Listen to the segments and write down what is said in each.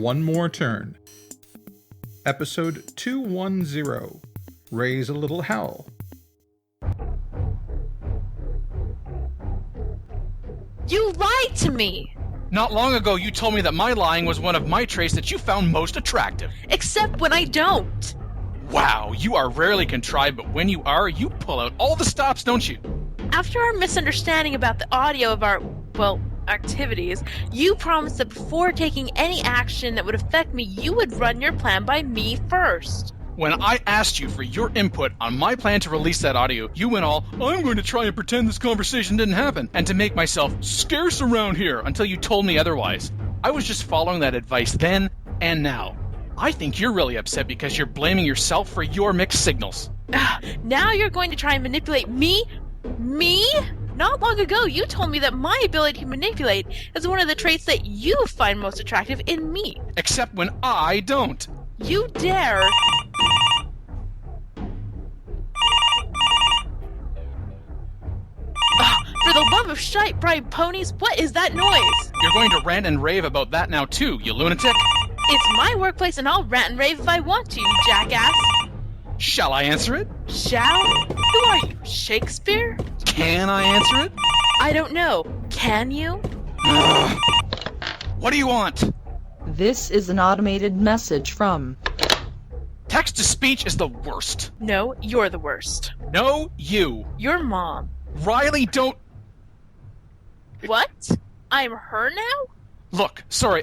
One More Turn. Episode 210. Raise a Little Howl. You lied to me! Not long ago, you told me that my lying was one of my traits that you found most attractive. Except when I don't. Wow, you are rarely contrived, but when you are, you pull out all the stops, don't you? After our misunderstanding about the audio of our, activities, you promised that before taking any action that would affect me, you would run your plan by me first. When I asked you for your input on my plan to release that audio, you went all, I'm going to try and pretend this conversation didn't happen, and to make myself scarce around here until you told me otherwise. I was just following that advice then and now. I think you're really upset because you're blaming yourself for your mixed signals. Now you're going to try and manipulate me? Me? Not long ago, you told me that my ability to manipulate is one of the traits that you find most attractive in me. Except when I don't. You dare... For the love of shite bride ponies, what is that noise? You're going to rant and rave about that now too, you lunatic. It's my workplace and I'll rant and rave if I want to, you jackass. Shall I answer it? Shall? Who are you, Shakespeare? Can I answer it? I don't know. Can you? What do you want? This is an automated message from... Text-to-speech is the worst. No, you're the worst. No, you. Your mom. Riley, don't... What? I'm her now? Look, sorry,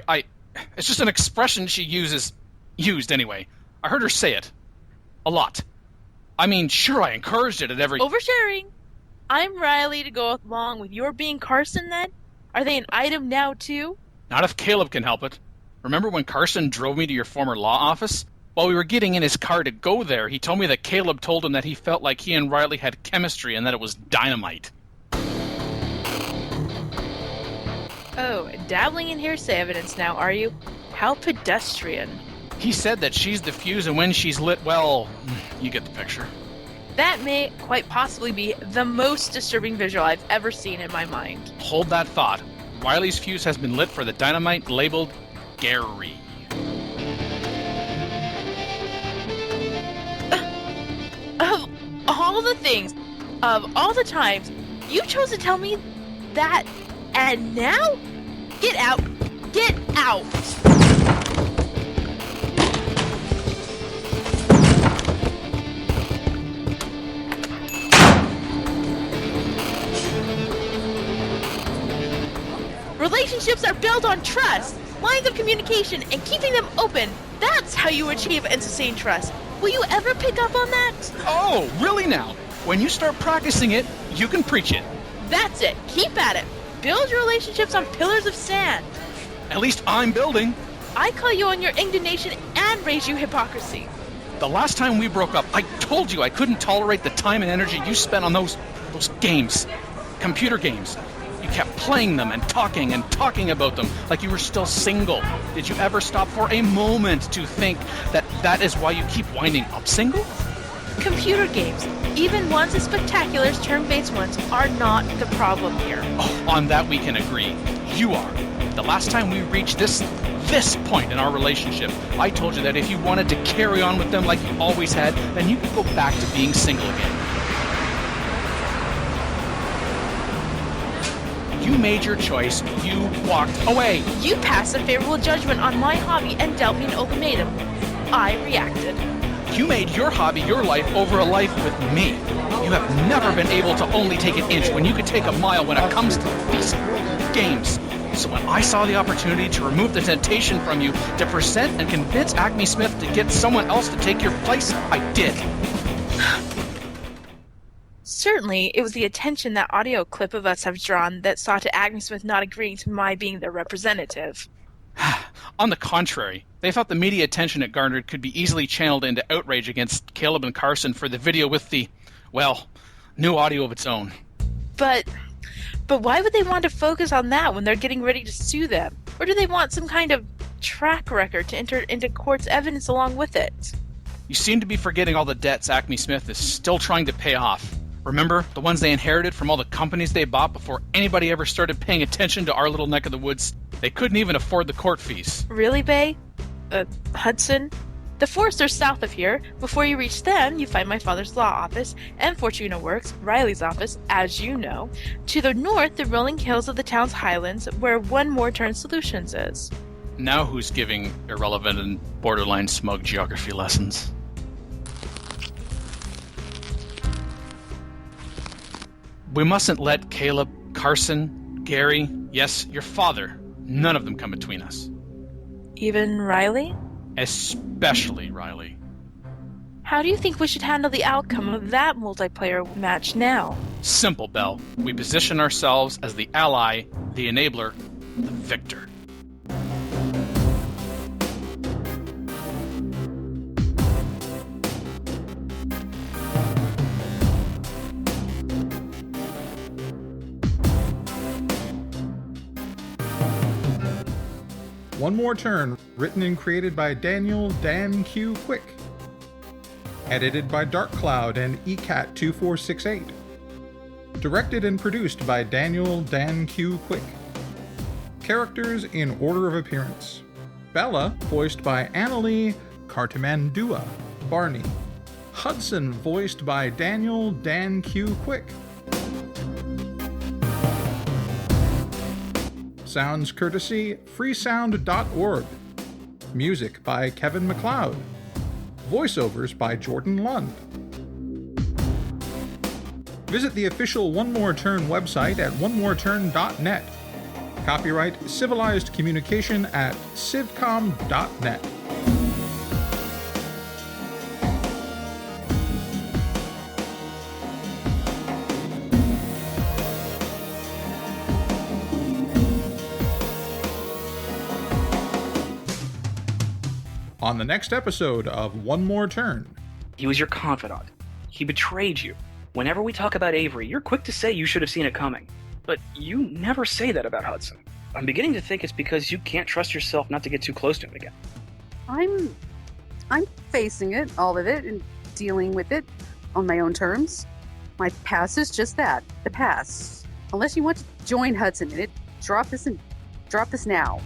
it's just an expression she used anyway. I heard her say it. A lot. I mean, sure, I encouraged it at every... Oversharing. I'm Riley to go along with your being Carson, then? Are they an item now, too? Not if Caleb can help it. Remember when Carson drove me to your former law office? While we were getting in his car to go there, he told me that Caleb told him that he felt like he and Riley had chemistry and that it was dynamite. Oh, dabbling in hearsay evidence now, are you? How pedestrian. He said that she's the fuse and when she's lit, well, you get the picture. That may quite possibly be the most disturbing visual I've ever seen in my mind. Hold that thought. Riley's fuse has been lit for the dynamite labeled Gary. Of all the things, of all the times, you chose to tell me that, and now? Get out! Get out! Relationships are built on trust, lines of communication, and keeping them open. That's how you achieve and sustain trust. Will you ever pick up on that? Oh, really now? When you start practicing it, you can preach it. That's it. Keep at it. Build your relationships on pillars of sand. At least I'm building. I call you on your indignation and raise you hypocrisy. The last time we broke up, I told you I couldn't tolerate the time and energy you spent on those games. Computer games. You kept playing them and talking about them like you were still single. Did you ever stop for a moment to think that is why you keep winding up single? Computer games, even ones as spectacular as turn-based ones, are not the problem here. Oh, on that we can agree. You are. The last time we reached this point in our relationship, I told you that if you wanted to carry on with them like you always had, then you could go back to being single again. You made your choice. You walked away. You passed a favorable judgment on my hobby and dealt me an ultimatum. I reacted. You made your hobby your life over a life with me. You have never been able to only take an inch when you could take a mile when it comes to these games. So when I saw the opportunity to remove the temptation from you, to present and convince Acme Smith to get someone else to take your place, I did. Certainly, it was the attention that audio clip of us have drawn that saw to Acme Smith not agreeing to my being their representative. On the contrary, they thought the media attention it garnered could be easily channeled into outrage against Caleb and Carson for the video with the, new audio of its own. But why would they want to focus on that when they're getting ready to sue them? Or do they want some kind of track record to enter into court's evidence along with it? You seem to be forgetting all the debts Acme Smith is still trying to pay off. Remember, the ones they inherited from all the companies they bought before anybody ever started paying attention to our little neck of the woods? They couldn't even afford the court fees. Really, Bae? Hudson. The forests are south of here. Before you reach them, you find my father's law office and Fortuna Works, Riley's office, as you know. To the north, the rolling hills of the town's highlands, where One More Turn Solutions is. Now who's giving irrelevant and borderline smug geography lessons? We mustn't let Caleb, Carson, Gary, yes, your father, none of them come between us. Even Riley? Especially Riley. How do you think we should handle the outcome of that multiplayer match now? Simple, Belle. We position ourselves as the ally, the enabler, the victor. One More Turn, written and created by Daniel Dan Q. Quick. Edited by Dark Cloud and ECAT2468. Directed and produced by Daniel Dan Q. Quick. Characters in order of appearance. Bella, voiced by Annalie Cartamandua Barney. Hudson, voiced by Daniel Dan Q. Quick. Sounds courtesy freesound.org. Music by Kevin MacLeod. Voiceovers by Jordan Lund. Visit the official One More Turn website at onemoreturn.net. Copyright Civilized Communication at civcom.net. On the next episode of One More Turn. He was your confidant. He betrayed you. Whenever we talk about Avery, you're quick to say you should have seen it coming. But you never say that about Hudson. I'm beginning to think it's because you can't trust yourself not to get too close to him again. I'm facing it, all of it, and dealing with it on my own terms. My past is just that, the past. Unless you want to join Hudson in it, drop this now.